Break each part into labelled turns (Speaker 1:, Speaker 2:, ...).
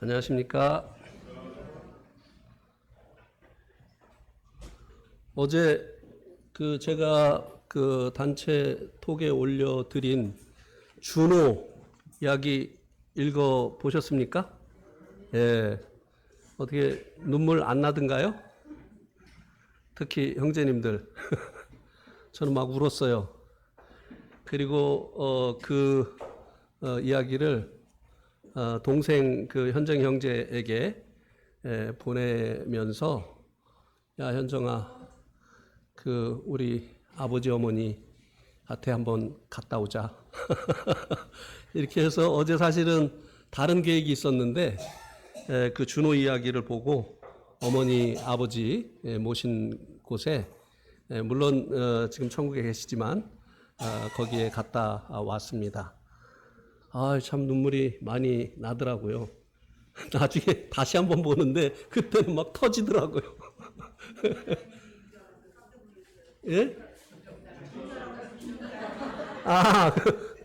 Speaker 1: 안녕하십니까. 어제 제가 단체 톡에 올려드린 준호 이야기 읽어 보셨습니까? 예. 어떻게 눈물 안 나던가요? 특히 형제님들. 저는 막 울었어요. 그리고 이야기를 동생 현정 형제에게 보내면서, 야 현정아, 우리 아버지 어머니한테 한번 갔다 오자. 이렇게 해서 어제 사실은 다른 계획이 있었는데 준호 이야기를 보고 어머니 아버지 모신 곳에, 물론 지금 천국에 계시지만 거기에 갔다 왔습니다. 참 눈물이 많이 나더라고요. 나중에 다시 한번 보는데 그때는 막 터지더라고요. 예?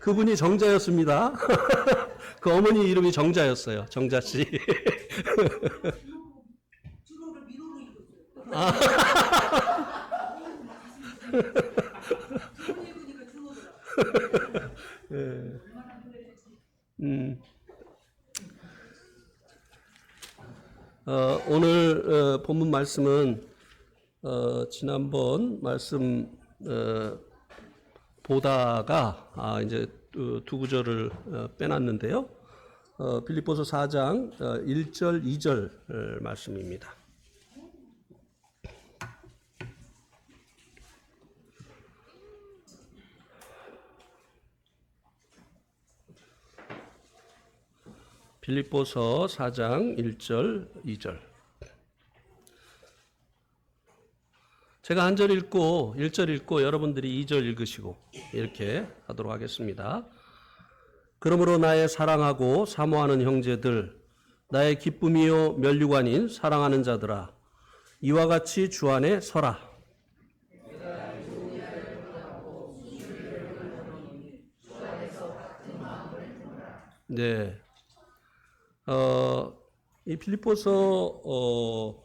Speaker 1: 그분이 정자였습니다. 그 어머니 이름이 정자였어요. 정자 씨. 예. 오늘 본문 말씀은 지난번 말씀 보다가 이제 두 구절을 빼놨는데요. 빌립보서 4장 1절 2절 말씀입니다. 빌립보서 4장 1절 2절. 제가 한 절 읽고 1절 읽고 여러분들이 2절 읽으시고 이렇게 하도록 하겠습니다. 그러므로 나의 사랑하고 사모하는 형제들, 나의 기쁨이요 면류관인 사랑하는 자들아, 이와 같이 주 안에 서라. 네. 이 빌립보서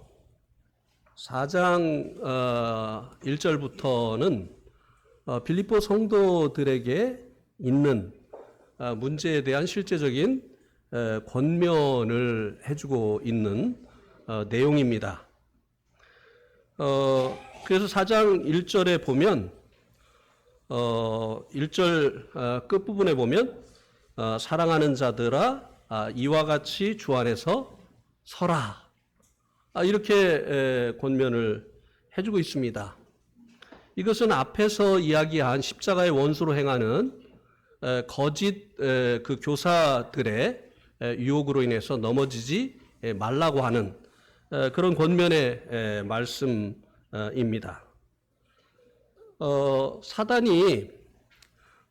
Speaker 1: 4장 1절부터는 빌립보 성도들에게 있는 문제에 대한 실제적인 권면을 해주고 있는 내용입니다. 그래서 4장 1절에 보면 1절 끝부분에 보면 사랑하는 자들아, 이와 같이 주 안에서 서라. 이렇게 권면을 해주고 있습니다. 이것은 앞에서 이야기한 십자가의 원수로 행하는 거짓 교사들의 유혹으로 인해서 넘어지지 말라고 하는 그런 권면의 말씀입니다. 사단이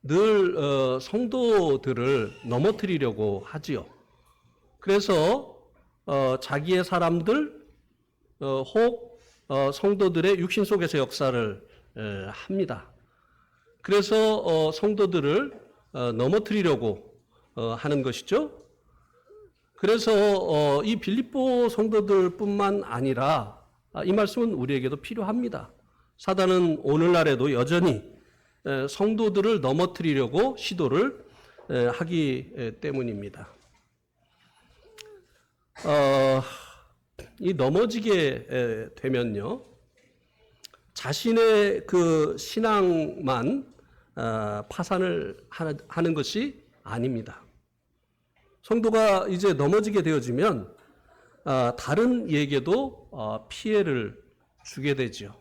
Speaker 1: 늘 성도들을 넘어뜨리려고 하지요. 그래서 자기의 사람들 혹 성도들의 육신 속에서 역사를 합니다. 그래서 성도들을 넘어뜨리려고 하는 것이죠. 그래서 이 빌립보 성도들뿐만 아니라 이 말씀은 우리에게도 필요합니다. 사단은 오늘날에도 여전히 성도들을 넘어뜨리려고 시도를 하기 때문입니다. 이 넘어지게 되면요, 자신의 신앙만 파산을 하는 것이 아닙니다. 성도가 이제 넘어지게 되어지면 다른 이에게도 피해를 주게 되죠.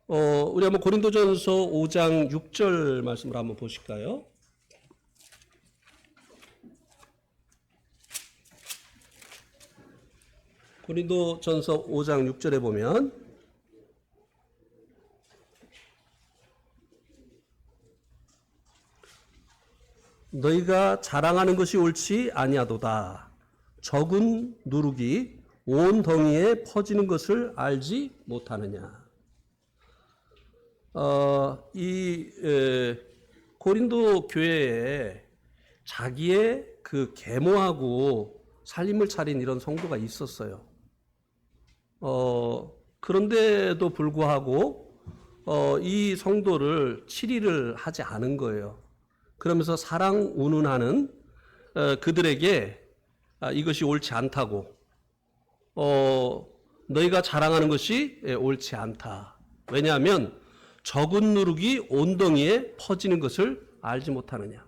Speaker 1: 우리 한번 고린도전서 5장 6절 말씀을 한번 보실까요? 고린도전서 5장 6절에 보면 너희가 자랑하는 것이 옳지 아니하도다. 적은 누룩이 온 덩이에 퍼지는 것을 알지 못하느냐. 고린도 교회에 자기의 계모하고 살림을 차린 이런 성도가 있었어요. 그런데도 불구하고 이 성도를 치리를 하지 않은 거예요. 그러면서 사랑 운운하는 그들에게 이것이 옳지 않다고, 너희가 자랑하는 것이 옳지 않다. 왜냐하면 적은 누룩이 온덩이에 퍼지는 것을 알지 못하느냐.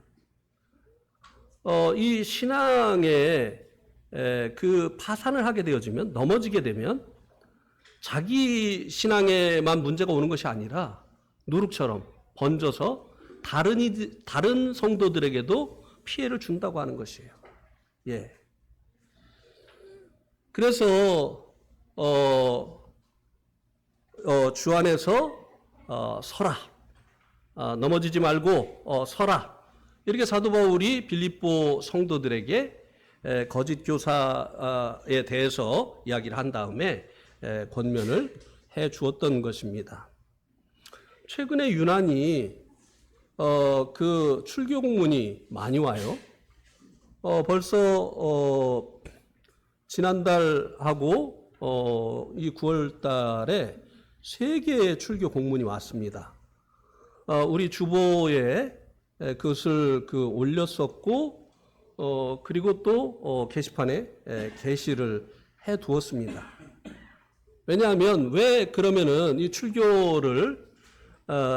Speaker 1: 이 신앙에 그 파산을 하게 되어지면, 넘어지게 되면 자기 신앙에만 문제가 오는 것이 아니라 누룩처럼 번져서 다른 성도들에게도 피해를 준다고 하는 것이에요. 예. 그래서 주 안에서 서라. 넘어지지 말고 서라. 이렇게 사도 바울이 빌립보 성도들에게 거짓 교사에 대해서 이야기를 한 다음에 권면을 해 주었던 것입니다. 최근에 유난히 그 출교 공문이 많이 와요. 벌써 지난달하고 이 9월 달에 3개의 출교 공문이 왔습니다. 우리 주보에 그것을 올렸었고, 그리고 또 게시판에 게시를 해 두었습니다. 왜냐하면 왜 그러면은 이 출교를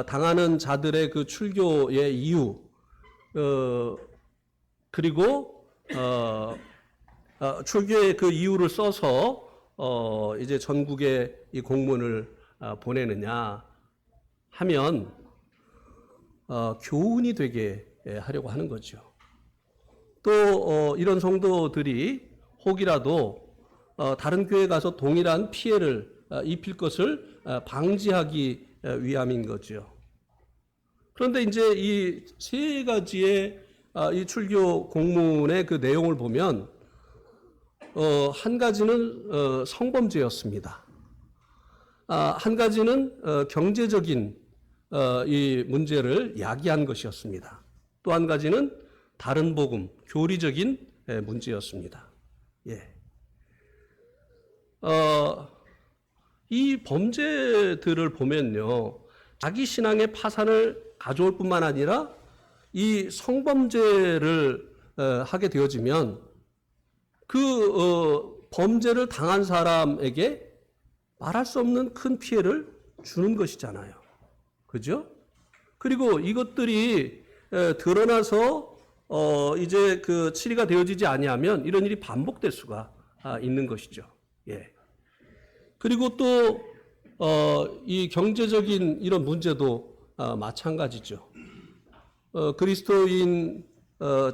Speaker 1: 당하는 자들의 그 출교의 이유, 그리고 출교의 그 이유를 써서 이제 전국에 이 공문을 보내느냐 하면 교훈이 되게 하려고 하는 거죠. 또 이런 성도들이 혹이라도 다른 교회에 가서 동일한 피해를 입힐 것을 방지하기 위함인 거죠. 그런데 이제 이 3가지의 이 출교 공문의 그 내용을 보면 한 가지는 성범죄였습니다. 한 가지는 경제적인 이 문제를 야기한 것이었습니다. 또 한 가지는 다른 복음, 교리적인 문제였습니다. 예. 이 범죄들을 보면요, 자기 신앙의 파산을 가져올 뿐만 아니라 이 성범죄를 하게 되어지면 그 범죄를 당한 사람에게 말할 수 없는 큰 피해를 주는 것이잖아요. 그죠? 그리고 이것들이 드러나서 이제 그 치리가 되어지지 아니하면 이런 일이 반복될 수가 있는 것이죠. 예. 그리고 또 이 경제적인 이런 문제도 마찬가지죠. 그리스도인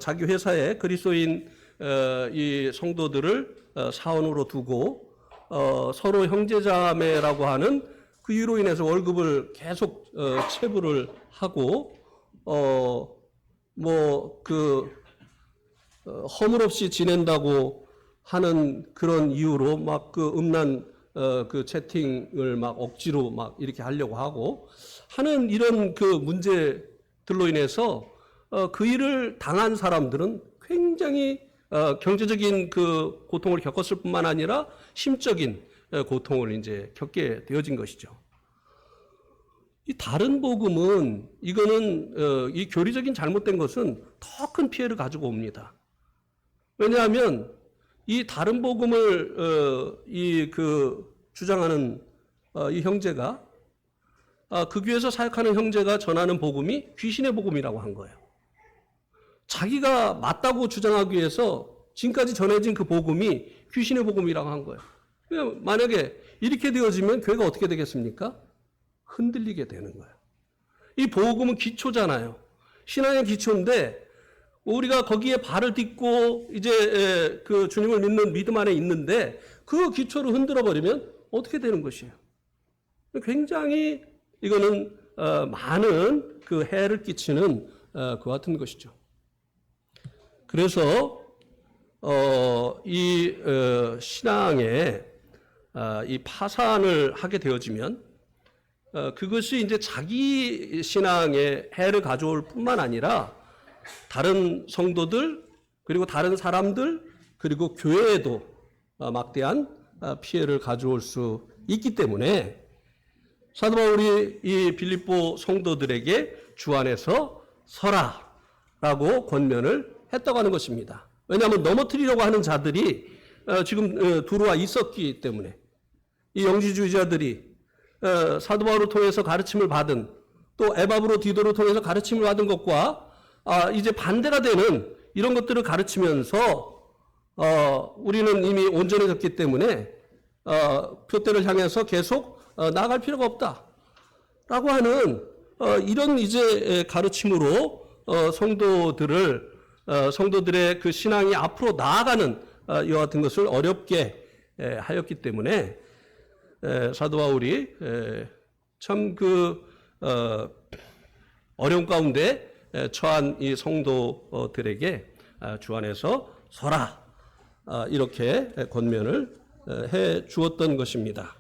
Speaker 1: 자기 회사에 그리스도인 이 성도들을 사원으로 두고 서로 형제자매라고 하는 그 이유로 인해서 월급을 계속 체불을 하고 허물없이 지낸다고 하는 그런 이유로 막 그 음란 그 채팅을 막 억지로 막 이렇게 하려고 하고 하는 이런 그 문제들로 인해서 그 일을 당한 사람들은 굉장히 경제적인 그 고통을 겪었을 뿐만 아니라 심적인 고통을 이제 겪게 되어진 것이죠. 이 다른 복음은 이거는 이 교리적인 잘못된 것은 더 큰 피해를 가지고 옵니다. 왜냐하면 이 다른 복음을 주장하는 이 형제가 그 교회에서 사역하는 형제가 전하는 복음이 귀신의 복음이라고 한 거예요. 자기가 맞다고 주장하기 위해서 지금까지 전해진 그 복음이 귀신의 복음이라고 한 거예요. 만약에 이렇게 되어지면 교회가 어떻게 되겠습니까? 흔들리게 되는 거예요. 이 복음은 기초잖아요. 신앙의 기초인데 우리가 거기에 발을 딛고 이제 그 주님을 믿는 믿음 안에 있는데 그 기초를 흔들어 버리면 어떻게 되는 것이에요? 굉장히 이거는 많은 그 해를 끼치는 그 같은 것이죠. 그래서 이 신앙에 이 파산을 하게 되어지면 그것이 이제 자기 신앙에 해를 가져올 뿐만 아니라 다른 성도들 그리고 다른 사람들 그리고 교회에도 막대한 피해를 가져올 수 있기 때문에 사도 바울이 이 빌립보 성도들에게 주 안에서 서라라고 권면을 했다고 하는 것입니다. 왜냐하면 넘어뜨리려고 하는 자들이 지금 들어와 있었기 때문에 이 영지주의자들이 사도 바울을 통해서 가르침을 받은 또 에바브로 디도를 통해서 가르침을 받은 것과 이제 반대가 되는 이런 것들을 가르치면서 우리는 이미 온전해졌기 때문에 표대를 향해서 계속 나아갈 필요가 없다라고 하는 이런 이제 가르침으로 성도들의 그 신앙이 앞으로 나아가는 이와 같은 것을 어렵게 하였기 때문에 사도 바울이 참 어려운 가운데 처한 이 성도들에게 주 안에서 서라 이렇게 권면을 해 주었던 것입니다.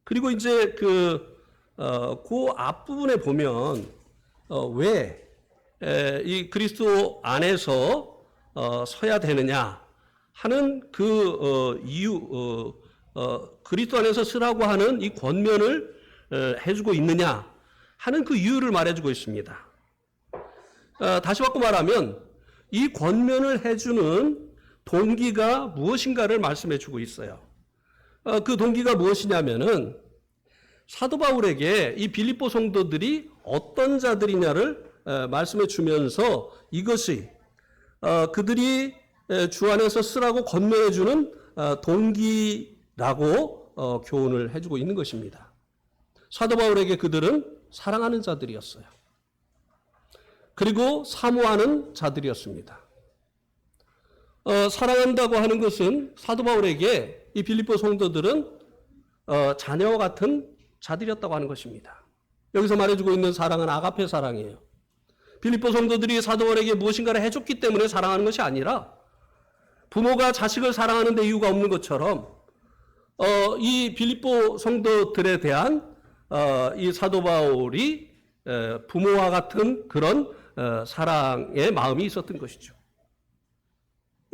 Speaker 1: 그리고 이제 그 앞부분에 보면 왜 이 그리스도 안에서 서야 되느냐 하는 그 이유, 그리스도 안에서 서라고 하는 이 권면을 해주고 있느냐 하는 그 이유를 말해주고 있습니다. 다시 바꿔 말하면 이 권면을 해주는 동기가 무엇인가를 말씀해주고 있어요. 그 동기가 무엇이냐면은 사도 바울에게 이 빌립보 성도들이 어떤 자들이냐를 말씀해 주면서 이것이 그들이 주 안에서 쓰라고 권면해 주는 동기라고 교훈을 해주고 있는 것입니다. 사도 바울에게 그들은 사랑하는 자들이었어요. 그리고 사모하는 자들이었습니다. 사랑한다고 하는 것은 사도 바울에게 이 빌립보 성도들은 자녀와 같은 자들이었다고 하는 것입니다. 여기서 말해주고 있는 사랑은 아가페 사랑이에요. 빌립보 성도들이 사도 바울에게 무엇인가를 해줬기 때문에 사랑하는 것이 아니라 부모가 자식을 사랑하는 데 이유가 없는 것처럼 이 빌립보 성도들에 대한 이 사도 바울이 부모와 같은 그런 사랑의 마음이 있었던 것이죠.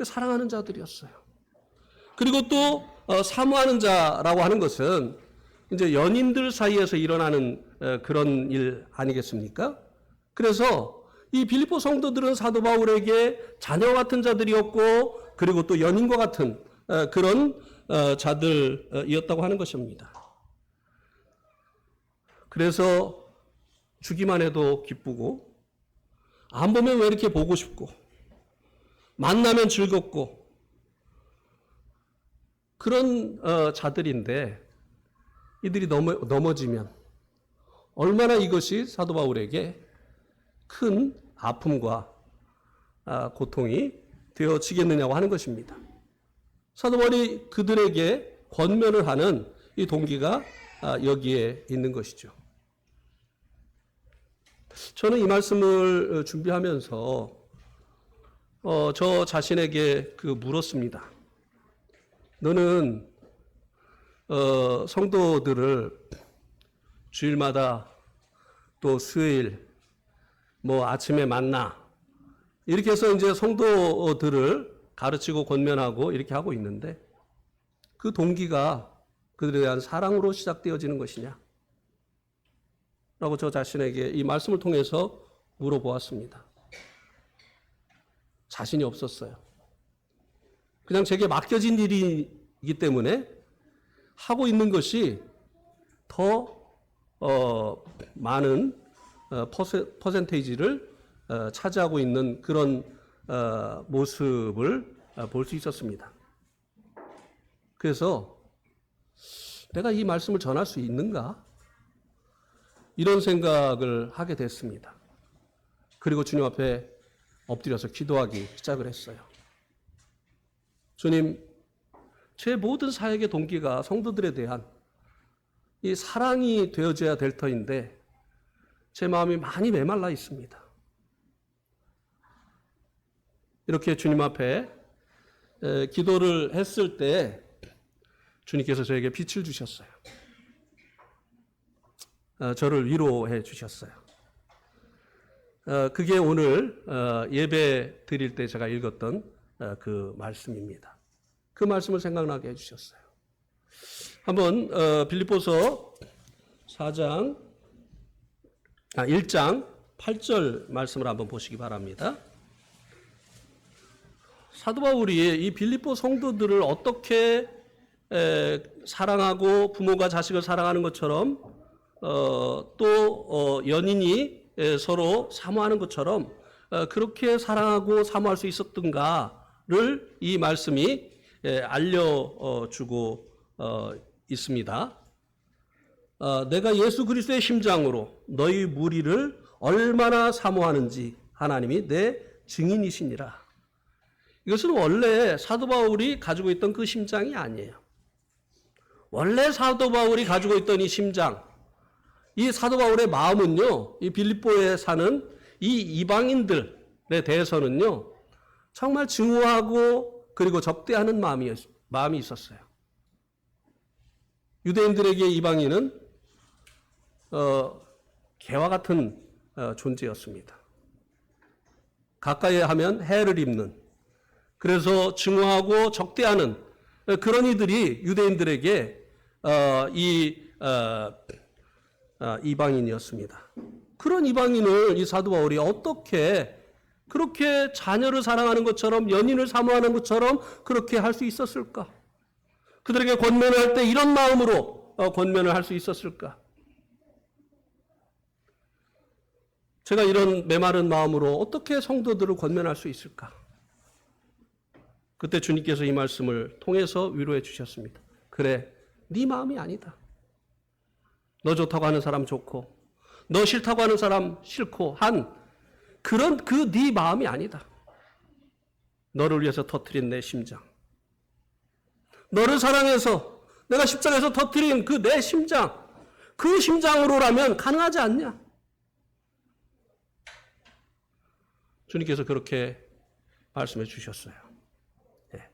Speaker 1: 사랑하는 자들이었어요. 그리고 또 사모하는 자라고 하는 것은 이제 연인들 사이에서 일어나는 그런 일 아니겠습니까? 그래서 이 빌립보 성도들은 사도 바울에게 자녀 같은 자들이었고 그리고 또 연인과 같은 그런 자들이었다고 하는 것입니다. 그래서 주기만 해도 기쁘고 안 보면 왜 이렇게 보고 싶고 만나면 즐겁고 그런 자들인데 이들이 넘어지면 얼마나 이것이 사도 바울에게 큰 아픔과 고통이 되어지겠느냐고 하는 것입니다. 사도 바울이 그들에게 권면을 하는 이 동기가 여기에 있는 것이죠. 저는 이 말씀을 준비하면서 저 자신에게 물었습니다. 너는 성도들을 주일마다 또 수요일 아침에 만나 이렇게 해서 이제 성도들을 가르치고 권면하고 이렇게 하고 있는데 그 동기가 그들에 대한 사랑으로 시작되어지는 것이냐? 라고 저 자신에게 이 말씀을 통해서 물어보았습니다. 자신이 없었어요. 그냥 제게 맡겨진 일이기 때문에 하고 있는 것이 더 많은 퍼센테이지를 차지하고 있는 그런 모습을 볼 수 있었습니다. 그래서 내가 이 말씀을 전할 수 있는가? 이런 생각을 하게 됐습니다. 그리고 주님 앞에 엎드려서 기도하기 시작을 했어요. 주님, 제 모든 사역의 동기가 성도들에 대한 이 사랑이 되어져야 될 터인데 제 마음이 많이 메말라 있습니다. 이렇게 주님 앞에 기도를 했을 때 주님께서 저에게 빛을 주셨어요. 저를 위로해 주셨어요. 그게 오늘 예배 드릴 때 제가 읽었던 그 말씀입니다. 그 말씀을 생각나게 해주셨어요. 한번 빌립보서 1장 8절 말씀을 한번 보시기 바랍니다. 사도 바울이 이 빌립보 성도들을 어떻게 사랑하고 부모가 자식을 사랑하는 것처럼 또 연인이 서로 사모하는 것처럼 그렇게 사랑하고 사모할 수 있었던가를 이 말씀이 알려주고 있습니다. 내가 예수 그리스도의 심장으로 너희 무리를 얼마나 사모하는지 하나님이 내 증인이시니라. 이것은 원래 사도 바울이 가지고 있던 그 심장이 아니에요. 원래 사도 바울이 가지고 있던 이 심장, 이 사도 바울의 마음은요, 이 빌립보에 사는 이 이방인들에 대해서는요, 정말 증오하고 그리고 적대하는 마음이 있었어요. 유대인들에게 이방인은 개와 같은 존재였습니다. 가까이 하면 해를 입는, 그래서 증오하고 적대하는 그런 이들이 유대인들에게 이방인이었습니다. 그런 이방인을 이 사도 바울이 어떻게 그렇게 자녀를 사랑하는 것처럼 연인을 사모하는 것처럼 그렇게 할 수 있었을까? 그들에게 권면을 할 때 이런 마음으로 권면을 할 수 있었을까? 제가 이런 메마른 마음으로 어떻게 성도들을 권면할 수 있을까? 그때 주님께서 이 말씀을 통해서 위로해 주셨습니다. 그래, 네 마음이 아니다. 너 좋다고 하는 사람 좋고 너 싫다고 하는 사람 싫고 한 그런 네 마음이 아니다. 너를 위해서 터뜨린 내 심장, 너를 사랑해서 내가 십자가에서 터뜨린 그 내 심장, 그 심장으로라면 가능하지 않냐? 주님께서 그렇게 말씀해 주셨어요. 네.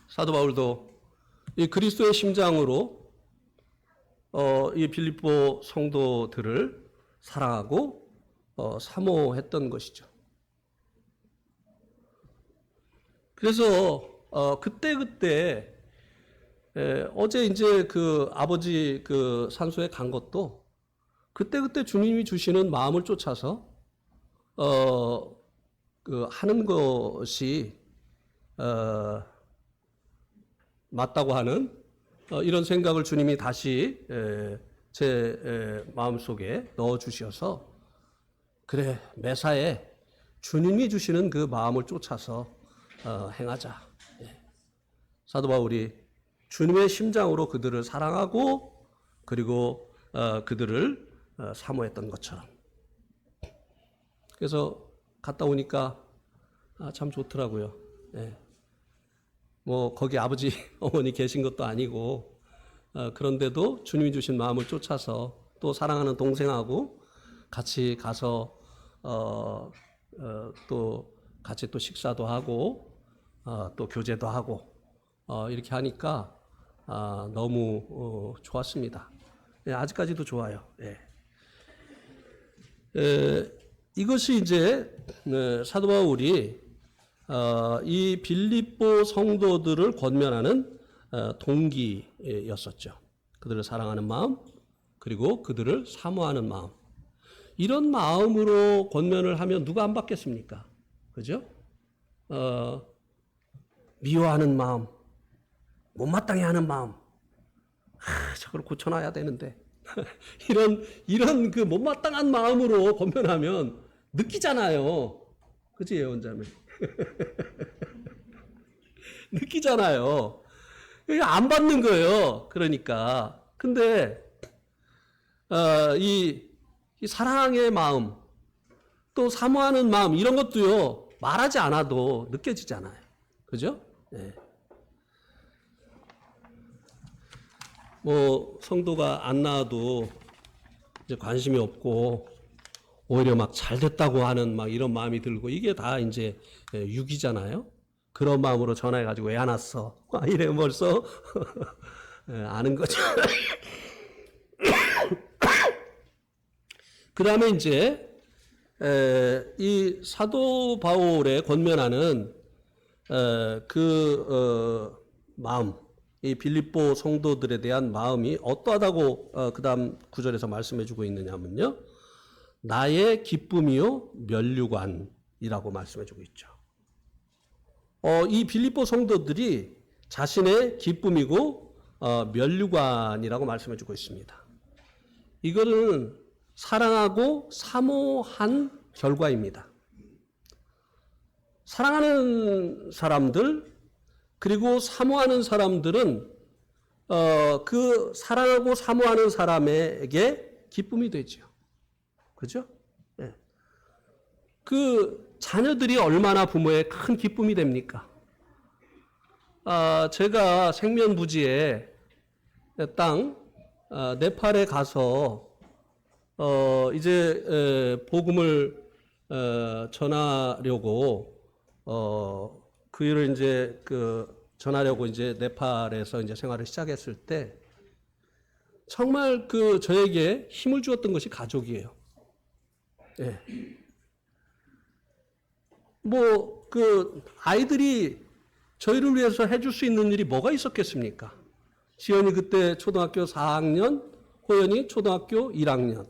Speaker 1: 사도 바울도 이 그리스도의 심장으로 이 빌립보 성도들을 사랑하고 사모했던 것이죠. 그래서 그때 어제 이제 그 아버지 그 산소에 간 것도 그때 주님이 주시는 마음을 쫓아서 그 하는 것이 맞다고 하는 이런 생각을 주님이 다시 제 마음속에 넣어주셔서 그래, 매사에 주님이 주시는 그 마음을 쫓아서 행하자. 사도 바울이 주님의 심장으로 그들을 사랑하고 그리고 그들을 사모했던 것처럼. 그래서 갔다 오니까 참 좋더라고요. 뭐 거기 아버지 어머니 계신 것도 아니고 그런데도 주님이 주신 마음을 쫓아서 또 사랑하는 동생하고 같이 가서 또 같이 또 식사도 하고 또 교제도 하고 이렇게 하니까 너무 좋았습니다. 아직까지도 좋아요. 이것이 이제 사도 바울이 이 빌립보 성도들을 권면하는 동기였었죠. 그들을 사랑하는 마음, 그리고 그들을 사모하는 마음. 이런 마음으로 권면을 하면 누가 안 받겠습니까? 그죠? 미워하는 마음, 못마땅해 하는 마음. 저걸 고쳐놔야 되는데. 이런 그 못마땅한 마음으로 권면하면 느끼잖아요. 그치, 예언자매? 느끼잖아요. 안 받는 거예요. 그러니까. 근데, 이 사랑의 마음, 또 사모하는 마음, 이런 것도요, 말하지 않아도 느껴지잖아요. 그죠? 네. 뭐, 성도가 안 낳아도 이제 관심이 없고, 오히려 막 잘 됐다고 하는 막 이런 마음이 들고, 이게 다 이제 육이잖아요. 그런 마음으로 전화해가지고 왜 안 왔어? 이래 벌써 아는 거죠. 그 다음에 이제 이 사도 바울의 권면하는 마음, 이 빌립보 성도들에 대한 마음이 어떠하다고 그 다음 구절에서 말씀해주고 있느냐면요, 나의 기쁨이요 면류관이라고 말씀해주고 있죠. 이 빌립보 성도들이 자신의 기쁨이고 면류관이라고 말씀해주고 있습니다. 이거는 사랑하고 사모한 결과입니다. 사랑하는 사람들 그리고 사모하는 사람들은 그 사랑하고 사모하는 사람에게 기쁨이 되죠. 그죠? 네. 그 자녀들이 얼마나 부모의 큰 기쁨이 됩니까? 제가 생면부지에 땅 네팔에 가서 이제 복음을 전하려고 그 일을 이제 전하려고 이제 네팔에서 이제 생활을 시작했을 때 정말 저에게 힘을 주었던 것이 가족이에요. 예. 아이들이 저희를 위해서 해줄 수 있는 일이 뭐가 있었겠습니까? 지연이 그때 초등학교 4학년, 호연이 초등학교 1학년.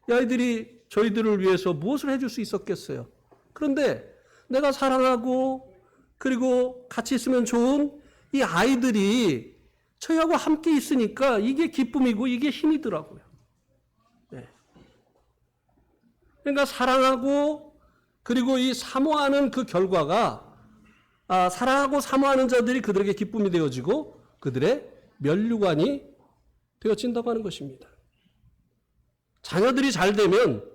Speaker 1: 이 아이들이 저희들을 위해서 무엇을 해줄 수 있었겠어요? 그런데 내가 사랑하고 그리고 같이 있으면 좋은 이 아이들이 저희하고 함께 있으니까 이게 기쁨이고 이게 힘이더라고요. 네. 그러니까 사랑하고 그리고 이 사모하는 그 결과가 사랑하고 사모하는 자들이 그들에게 기쁨이 되어지고 그들의 면류관이 되어진다고 하는 것입니다. 자녀들이 잘 되면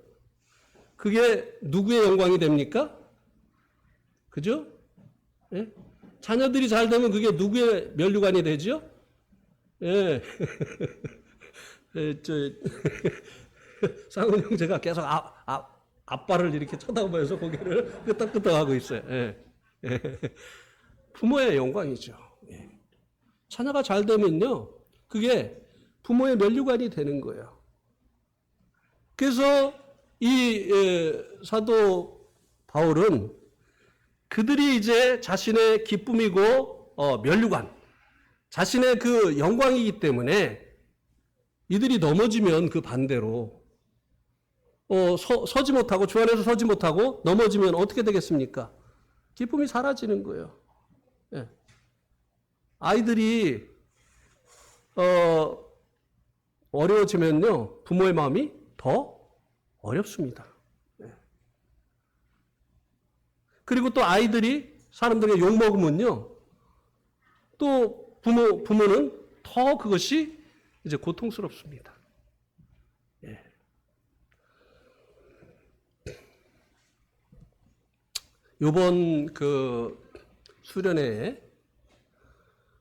Speaker 1: 그게 누구의 영광이 됩니까? 그죠? 예? 자녀들이 잘 되면 그게 누구의 면류관이 되죠? 예. 상훈 형제가 계속 아빠를 이렇게 쳐다보면서 고개를 끄덕끄덕하고 있어요. 예. 예. 부모의 영광이죠. 예. 자녀가 잘 되면요, 그게 부모의 면류관이 되는 거예요. 그래서 이 사도 바울은 그들이 이제 자신의 기쁨이고 면류관, 자신의 그 영광이기 때문에 이들이 넘어지면 그 반대로 서지 못하고 주 안에서 서지 못하고 넘어지면 어떻게 되겠습니까? 기쁨이 사라지는 거예요. 예. 아이들이 어려워지면요 부모의 마음이 더 어렵습니다. 예. 그리고 또 아이들이 사람들에게 욕 먹으면요 또 부모는 더 그것이 이제 고통스럽습니다. 예. 요번 수련회에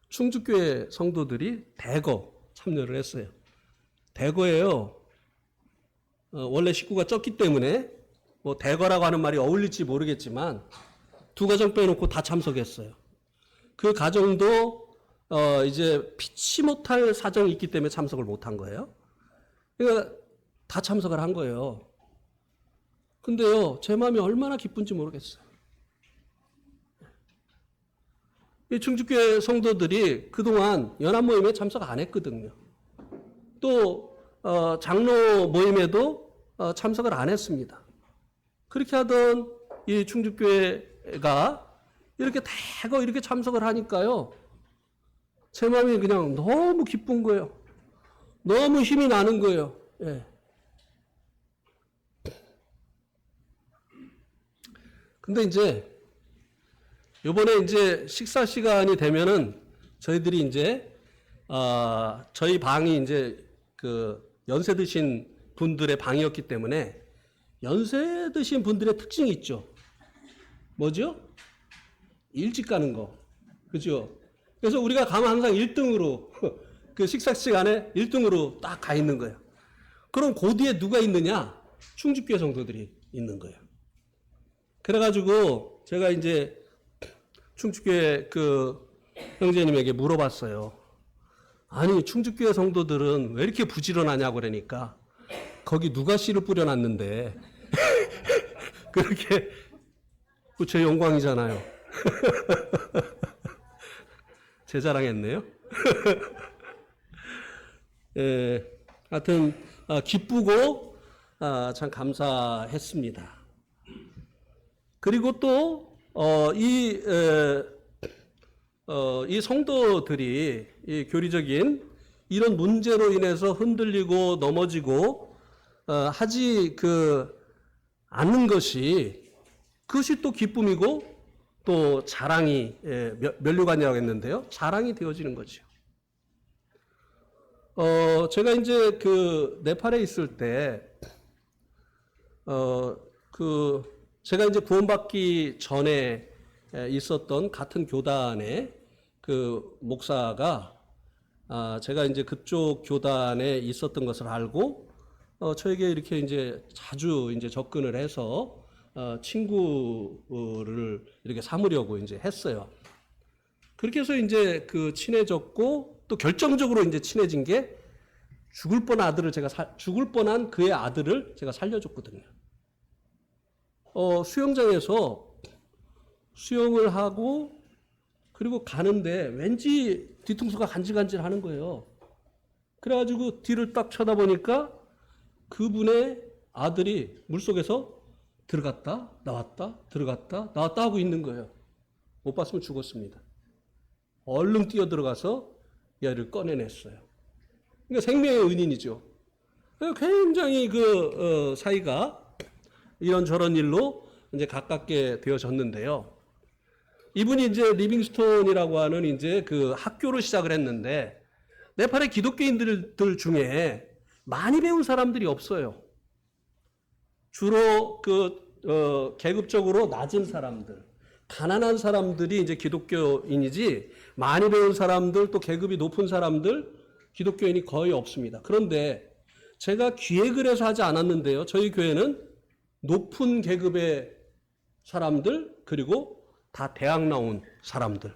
Speaker 1: 충주교회 성도들이 대거 참여를 했어요. 대거예요. 원래 식구가 적기 때문에 뭐 대거라고 하는 말이 어울릴지 모르겠지만 두 가정 빼놓고 다 참석했어요. 그 가정도 이제 피치 못할 사정이 있기 때문에 참석을 못한 거예요. 그러니까 다 참석을 한 거예요. 근데요, 제 마음이 얼마나 기쁜지 모르겠어요. 이 충주교회 성도들이 그동안 연합모임에 참석 안 했거든요. 또 장로 모임에도 참석을 안 했습니다. 그렇게 하던 이 충주교회가 이렇게 대거 이렇게 참석을 하니까요, 제 마음이 그냥 너무 기쁜 거예요. 너무 힘이 나는 거예요. 예. 근데 이제 요번에 이제 식사 시간이 되면은 저희들이 이제 저희 방이 이제 연세 드신 분들의 방이었기 때문에 연세 드신 분들의 특징이 있죠. 뭐죠? 일찍 가는 거. 그죠? 그래서 우리가 가면 항상 1등으로 그 식사 시간에 1등으로 딱 가 있는 거예요. 그럼 그 뒤에 누가 있느냐? 충주교회 성도들이 있는 거예요. 그래가지고 제가 이제 충주교회 형제님에게 물어봤어요. 아니, 충주교회 성도들은 왜 이렇게 부지런하냐고 그러니까 거기 누가 씨를 뿌려놨는데 그렇게 제 영광이잖아요. 제 자랑했네요. 예, 하여튼 기쁘고 참 감사했습니다. 그리고 또 이 성도들이 이 교리적인 이런 문제로 인해서 흔들리고 넘어지고 하지 않는 것이 그것이 또 기쁨이고 또 자랑이 면류관이라고 했는데요. 자랑이 되어지는 거죠. 제가 이제 네팔에 있을 때 제가 이제 구원받기 전에 있었던 같은 교단의 목사가 제가 이제 그쪽 교단에 있었던 것을 알고 저에게 이렇게 이제 자주 이제 접근을 해서 친구를 이렇게 삼으려고 이제 했어요. 그렇게 해서 이제 친해졌고 또 결정적으로 이제 친해진 게 죽을 뻔한 그의 아들을 제가 살려줬거든요. 수영장에서 수영을 하고 그리고 가는데 왠지 뒤통수가 간질간질 하는 거예요. 그래가지고 뒤를 딱 쳐다보니까 그분의 아들이 물속에서 들어갔다 나왔다 들어갔다 나왔다 하고 있는 거예요. 못 봤으면 죽었습니다. 얼른 뛰어 들어가서 얘를 꺼내냈어요. 그러니까 생명의 은인이죠. 굉장히 사이가 이런저런 일로 이제 가깝게 되어졌는데요. 이분이 이제 리빙스톤이라고 하는 이제 학교를 시작을 했는데 네팔의 기독교인들 중에 많이 배운 사람들이 없어요. 주로 계급적으로 낮은 사람들, 가난한 사람들이 이제 기독교인이지 많이 배운 사람들 또 계급이 높은 사람들 기독교인이 거의 없습니다. 그런데 제가 기획을 해서 하지 않았는데요. 저희 교회는 높은 계급의 사람들 그리고 다 대학 나온 사람들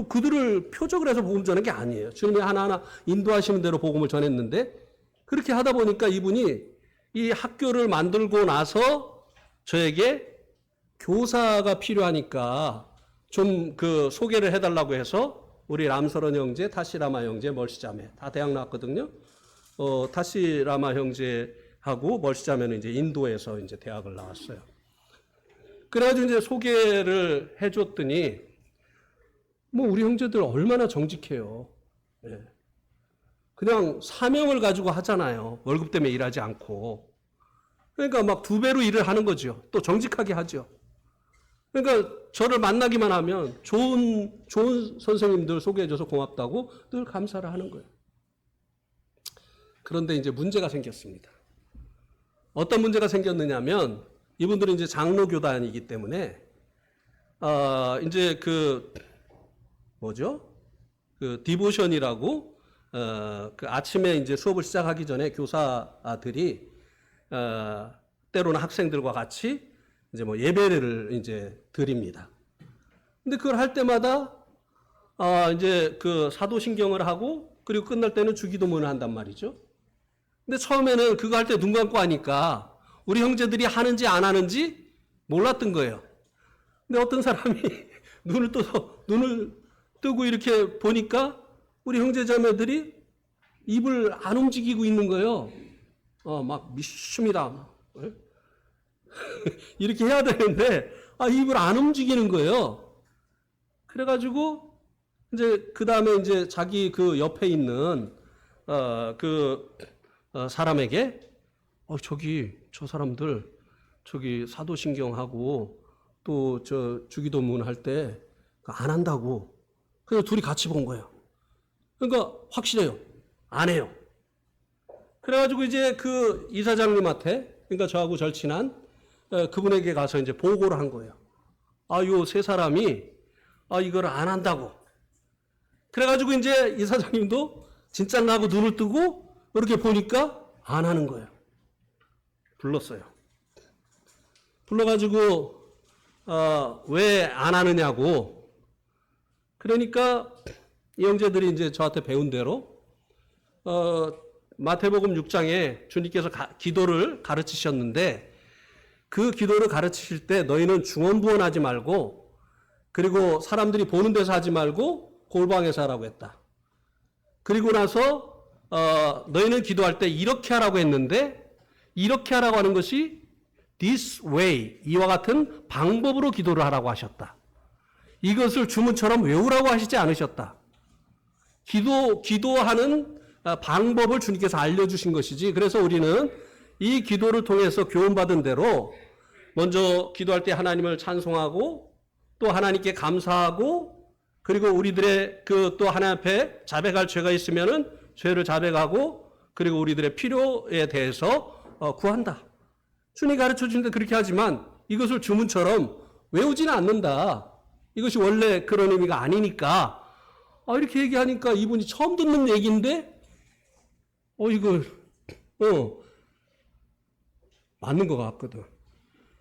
Speaker 1: 그들을 표적을 해서 복음 전하는 게 아니에요. 주님이 하나하나 인도하시는 대로 복음을 전했는데 그렇게 하다 보니까 이분이 이 학교를 만들고 나서 저에게 교사가 필요하니까 좀 소개를 해달라고 해서 우리 람서런 형제, 타시라마 형제, 멀시자매 다 대학 나왔거든요. 타시라마 형제하고 멀시자매는 이제 인도에서 이제 대학을 나왔어요. 그래가지고 이제 소개를 해줬더니 우리 형제들 얼마나 정직해요. 예. 그냥 사명을 가지고 하잖아요. 월급 때문에 일하지 않고. 그러니까 막 2배로 일을 하는 거죠. 또 정직하게 하죠. 그러니까 저를 만나기만 하면 좋은 선생님들 소개해줘서 고맙다고 늘 감사를 하는 거예요. 그런데 이제 문제가 생겼습니다. 어떤 문제가 생겼느냐면 이분들은 이제 장로교단이기 때문에 이제 디보션이라고 아침에 이제 수업을 시작하기 전에 교사들이 때로는 학생들과 같이 이제 예배를 이제 드립니다. 근데 그걸 할 때마다 이제 사도신경을 하고 그리고 끝날 때는 주기도문을 한단 말이죠. 근데 처음에는 그거 할 때 눈 감고 하니까 우리 형제들이 하는지 안 하는지 몰랐던 거예요. 근데 어떤 사람이 눈을 뜨고 이렇게 보니까 우리 형제자매들이 입을 안 움직이고 있는 거예요. 막 미심이다. 이렇게 해야 되는데 입을 안 움직이는 거예요. 그래가지고 이제 그 다음에 이제 자기 옆에 있는 사람에게 저 사람들 사도신경하고 또 주기도문 할 때 안 한다고. 그래서 둘이 같이 본 거예요. 그러니까 확실해요. 안 해요. 그래가지고 이제 이사장님한테 그러니까 저하고 절친한 그분에게 가서 이제 보고를 한 거예요. 요 세 사람이 이걸 안 한다고. 그래가지고 이제 이사장님도 진짠가 하고 눈을 뜨고 이렇게 보니까 안 하는 거예요. 불렀어요. 불러가지고 왜 안 하느냐고. 그러니까 이 형제들이 이제 저한테 배운 대로 마태복음 6장에 주님께서 기도를 가르치셨는데 그 기도를 가르치실 때 너희는 중언부언하지 말고 그리고 사람들이 보는 데서 하지 말고 골방에서 하라고 했다. 그리고 나서 너희는 기도할 때 이렇게 하라고 했는데 이렇게 하라고 하는 것이 this way, 이와 같은 방법으로 기도를 하라고 하셨다. 이것을 주문처럼 외우라고 하시지 않으셨다. 기도하는 방법을 주님께서 알려주신 것이지. 그래서 우리는 이 기도를 통해서 교훈받은 대로 먼저 기도할 때 하나님을 찬송하고 또 하나님께 감사하고 그리고 우리들의 또 하나님 앞에 자백할 죄가 있으면은 죄를 자백하고 그리고 우리들의 필요에 대해서 구한다. 주님이 가르쳐 주는데 그렇게 하지만 이것을 주문처럼 외우지는 않는다. 이것이 원래 그런 의미가 아니니까 이렇게 얘기하니까 이분이 처음 듣는 얘기인데 이거 맞는 것 같거든.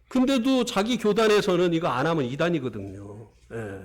Speaker 1: 근데도 자기 교단에서는 이거 안 하면 이단이거든요. 예.